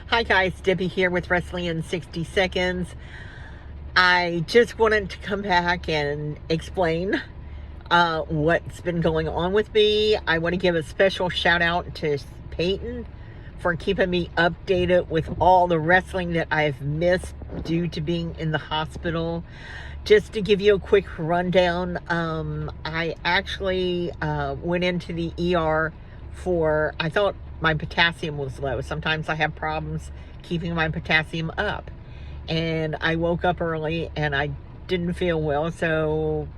Hi guys, Debbie here with Wrestling in 60 Seconds. I just wanted to come back and explain what's been going on with me. I want to give a special shout out to Peyton for keeping me updated with all the wrestling that I've missed due to being in the hospital. Just to give you a quick rundown, I actually went into the ER I thought my potassium was low. Sometimes I have problems keeping my potassium up. And I woke up early and I didn't feel well, so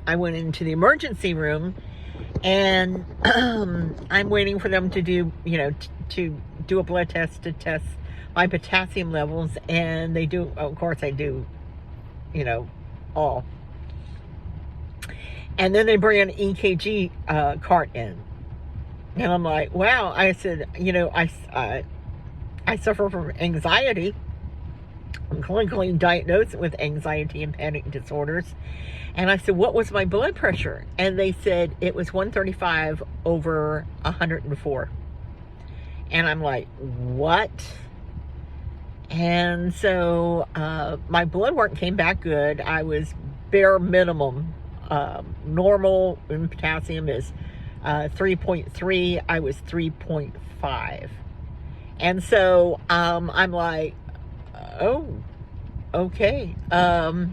I went into the emergency room and I'm waiting for them to do, to do a blood test to test my potassium levels. And they do, of course they do, all. And then they bring an EKG cart in. And I'm like, wow. I said, I suffer from anxiety. I'm clinically diagnosed with anxiety and panic disorders. And I said, what was my blood pressure? And they said it was 135 over 104. And I'm like, what? And so my blood work came back good. I was bare minimum. Normal in potassium is 3.3. I was 3.5. And so I'm like, oh, okay. Now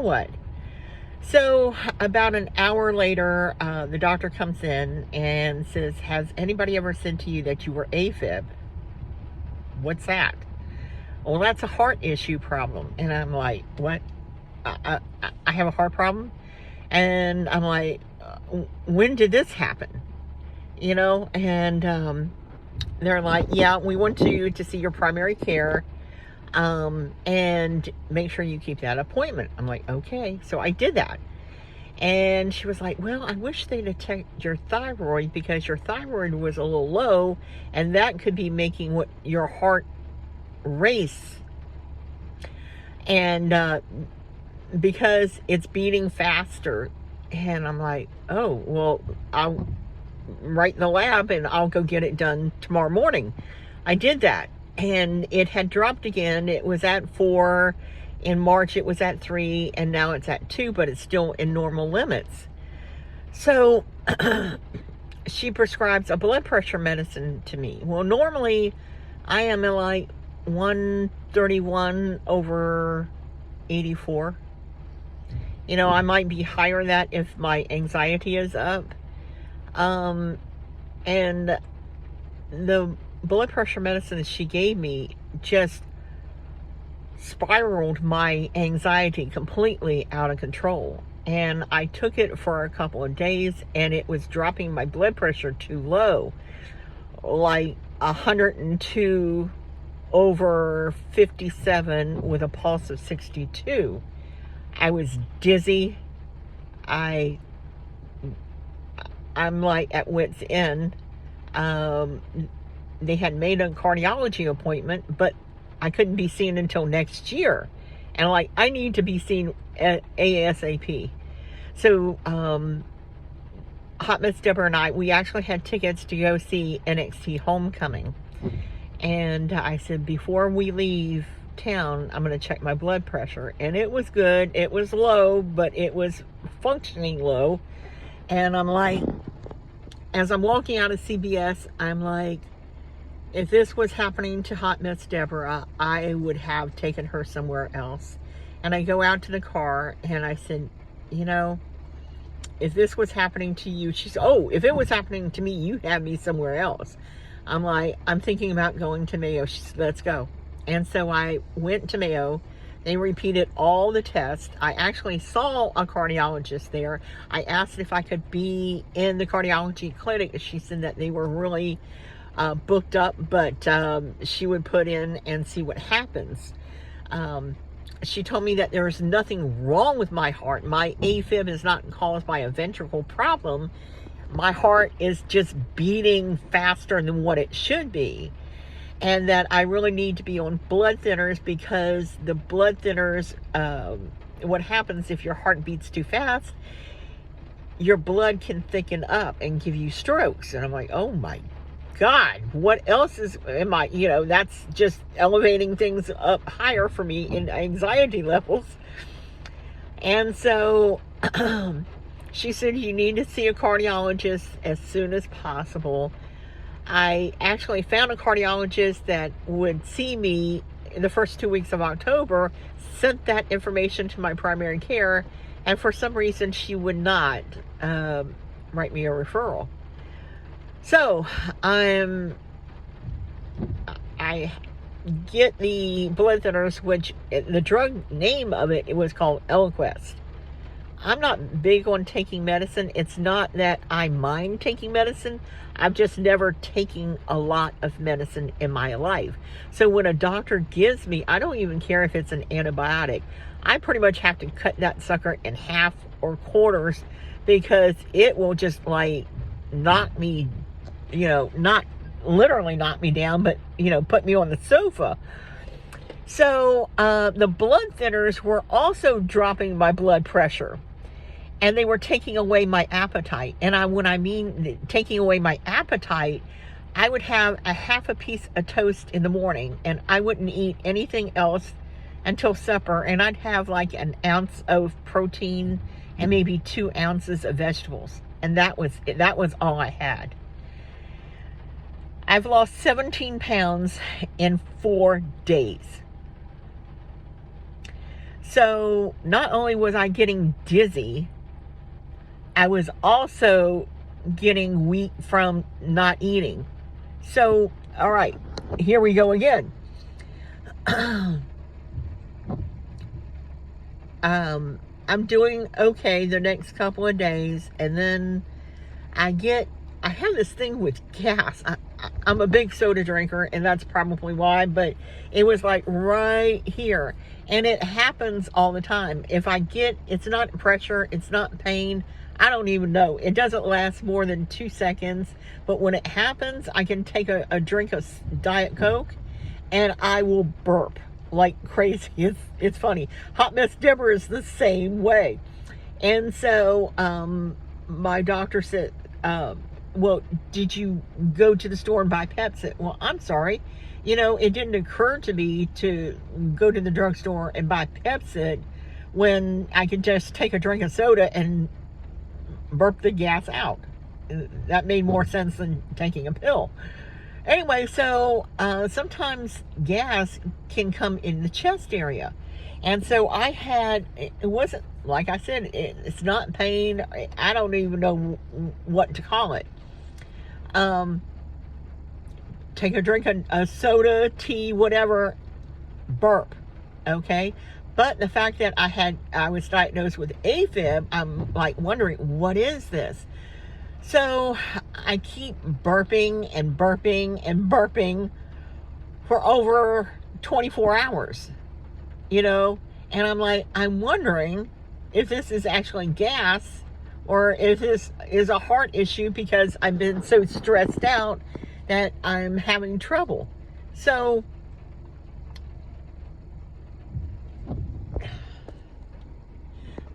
what? So about an hour later, the doctor comes in and says, has anybody ever said to you that you were AFib? What's that? Well, that's a heart issue problem. And I'm like, what? I have a heart problem? And I'm like, when did this happen? And they're like, yeah, we want you to see your primary care and make sure you keep that appointment. I'm like, okay. So I did that. And she was like, well, I wish they'd check your thyroid because your thyroid was a little low and that could be making your heart race. And because it's beating faster. And I'm like, oh, well, I'll write the lab and I'll go get it done tomorrow morning. I did that. And it had dropped again. It was at 4. In March, it was at 3, and now it's at 2, but it's still in normal limits. So she prescribes a blood pressure medicine to me. Well, normally I am at like 131 over 84. I might be higher than that if my anxiety is up. And the blood pressure medicine that she gave me just spiraled my anxiety completely out of control. And I took it for a couple of days and it was dropping my blood pressure too low, like 102 over 57 with a pulse of 62. I was dizzy. I'm like at wit's end. They had made a cardiology appointment, but I couldn't be seen until next year. And like, I need to be seen at ASAP. So, Hot Miss Deborah and I, we actually had tickets to go see NXT Homecoming. And I said, before we leave town, I'm going to check my blood pressure. And it was good. It was low, but it was functioning low. And I'm like, as I'm walking out of CBS, I'm like, if this was happening to Hot Miss Deborah, I would have taken her somewhere else. And I go out to the car and I said, if this was happening to you, she said, oh, if it was happening to me, you have me somewhere else. I'm like, I'm thinking about going to Mayo. She said, let's go. And so I went to Mayo. They repeated all the tests. I actually saw a cardiologist there. I asked if I could be in the cardiology clinic. She said that they were really booked up, but she would put in and see what happens. She told me that there is nothing wrong with my heart. My AFib is not caused by a ventricle problem. My heart is just beating faster than what it should be. And that I really need to be on blood thinners because the blood thinners, what happens if your heart beats too fast, your blood can thicken up and give you strokes. And I'm like, oh my God, what else am I, that's just elevating things up higher for me in anxiety levels. And so she said, you need to see a cardiologist as soon as possible. I actually found a cardiologist that would see me in the first 2 weeks of October, sent that information to my primary care, and for some reason she would not write me a referral. So I get the blood thinners, which the drug name of it was called Eliquis. I'm not big on taking medicine. It's not that I mind taking medicine. I've just never taken a lot of medicine in my life. So when a doctor gives me, I don't even care if it's an antibiotic. I pretty much have to cut that sucker in half or quarters, because it will just like knock me, not literally knock me down, but, put me on the sofa. So the blood thinners were also dropping my blood pressure. And they were taking away my appetite. And when I mean taking away my appetite, I would have a half a piece of toast in the morning, and I wouldn't eat anything else until supper. And I'd have like an ounce of protein and maybe 2 ounces of vegetables. And that was all I had. I've lost 17 pounds in 4 days. So not only was I getting dizzy, I was also getting weak from not eating. So, all right, here we go again. I'm doing okay the next couple of days, and then I have this thing with gas. I'm a big soda drinker, and that's probably why, but it was like right here. And it happens all the time. If I it's not pressure, it's not pain, I don't even know. It doesn't last more than 2 seconds, but when it happens, I can take a drink of Diet Coke, and I will burp like crazy. It's funny. Hot Mess Deborah is the same way. And so my doctor said, well, did you go to the store and buy Pepsi? Well, I'm sorry. It didn't occur to me to go to the drugstore and buy Pepsi when I could just take a drink of soda and burp the gas out. That made more sense than taking a pill. Anyway, so sometimes gas can come in the chest area. And so it wasn't, like I said, it's not pain. I don't even know what to call it. Take a drink of soda, tea, whatever, burp, okay? But the fact that I was diagnosed with AFib, I'm like wondering, what is this? So I keep burping and burping and burping for over 24 hours, and I'm like, I'm wondering if this is actually gas or if this is a heart issue, because I've been so stressed out that I'm having trouble. So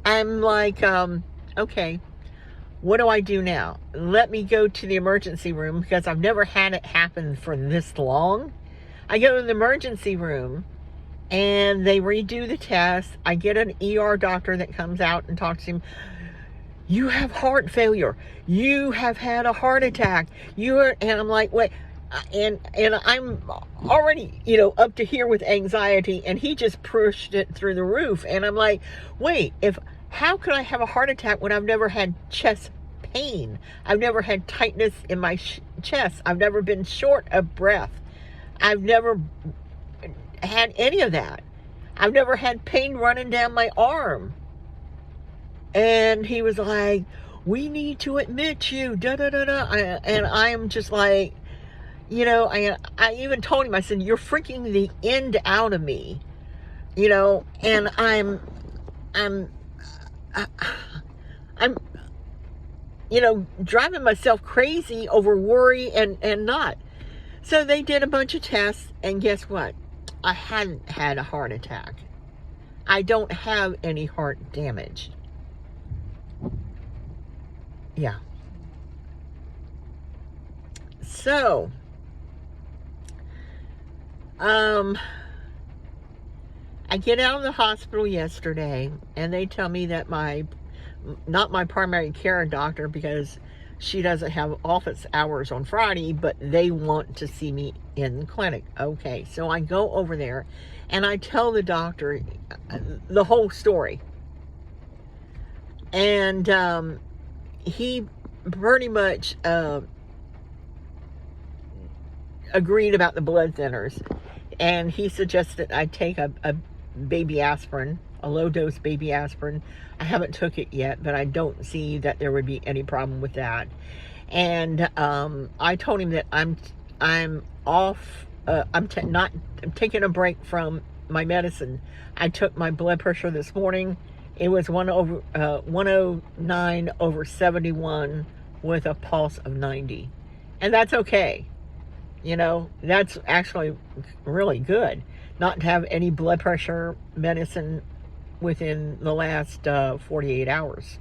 I'm like, okay, what do I do now? Let me go to the emergency room, because I've never had it happen for this long. I go to the emergency room and they redo the test. I get an ER doctor that comes out and talks to him. You have heart failure. You have had a heart attack. And I'm like, wait, and I'm already, up to here with anxiety, and he just pushed it through the roof. And I'm like, wait, how could I have a heart attack when I've never had chest pain? I've never had tightness in my chest. I've never been short of breath. I've never had any of that. I've never had pain running down my arm. And he was like, we need to admit you, and I am just like, I even told him, I said, you're freaking the end out of me, and I'm driving myself crazy over worry and not. So they did a bunch of tests, and guess what? I hadn't had a heart attack. I don't have any heart damage. Yeah. So, I get out of the hospital yesterday, and they tell me that not my primary care doctor, because she doesn't have office hours on Friday, but they want to see me in the clinic. Okay, so I go over there, and I tell the doctor the whole story. And he pretty much agreed about the blood thinners, and he suggested I take a baby aspirin, a low-dose baby aspirin. I haven't took it yet, but I don't see that there would be any problem with that. And I told him that I'm off. I'm taking a break from my medicine. I took my blood pressure this morning. It was 109/71 with a pulse of 90, and that's okay. You know, that's actually really good, not to have any blood pressure medicine within the last 48 hours.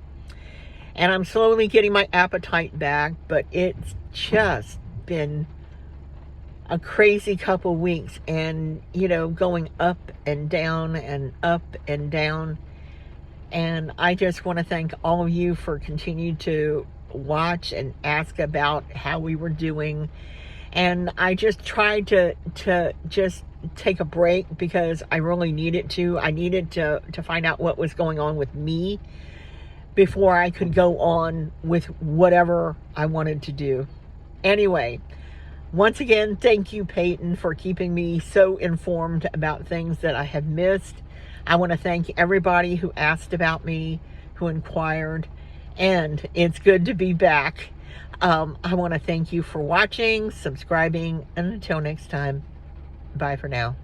And I'm slowly getting my appetite back, but it's just been a crazy couple weeks, and, you know, going up and down and up and down. And I just want to thank all of you for continuing to watch and ask about how we were doing. And I just tried to just take a break because I really needed to. I needed to find out what was going on with me before I could go on with whatever I wanted to do. Anyway, once again, thank you, Peyton, for keeping me so informed about things that I have missed. I want to thank everybody who asked about me, who inquired, and it's good to be back. I want to thank you for watching, subscribing, and until next time, bye for now.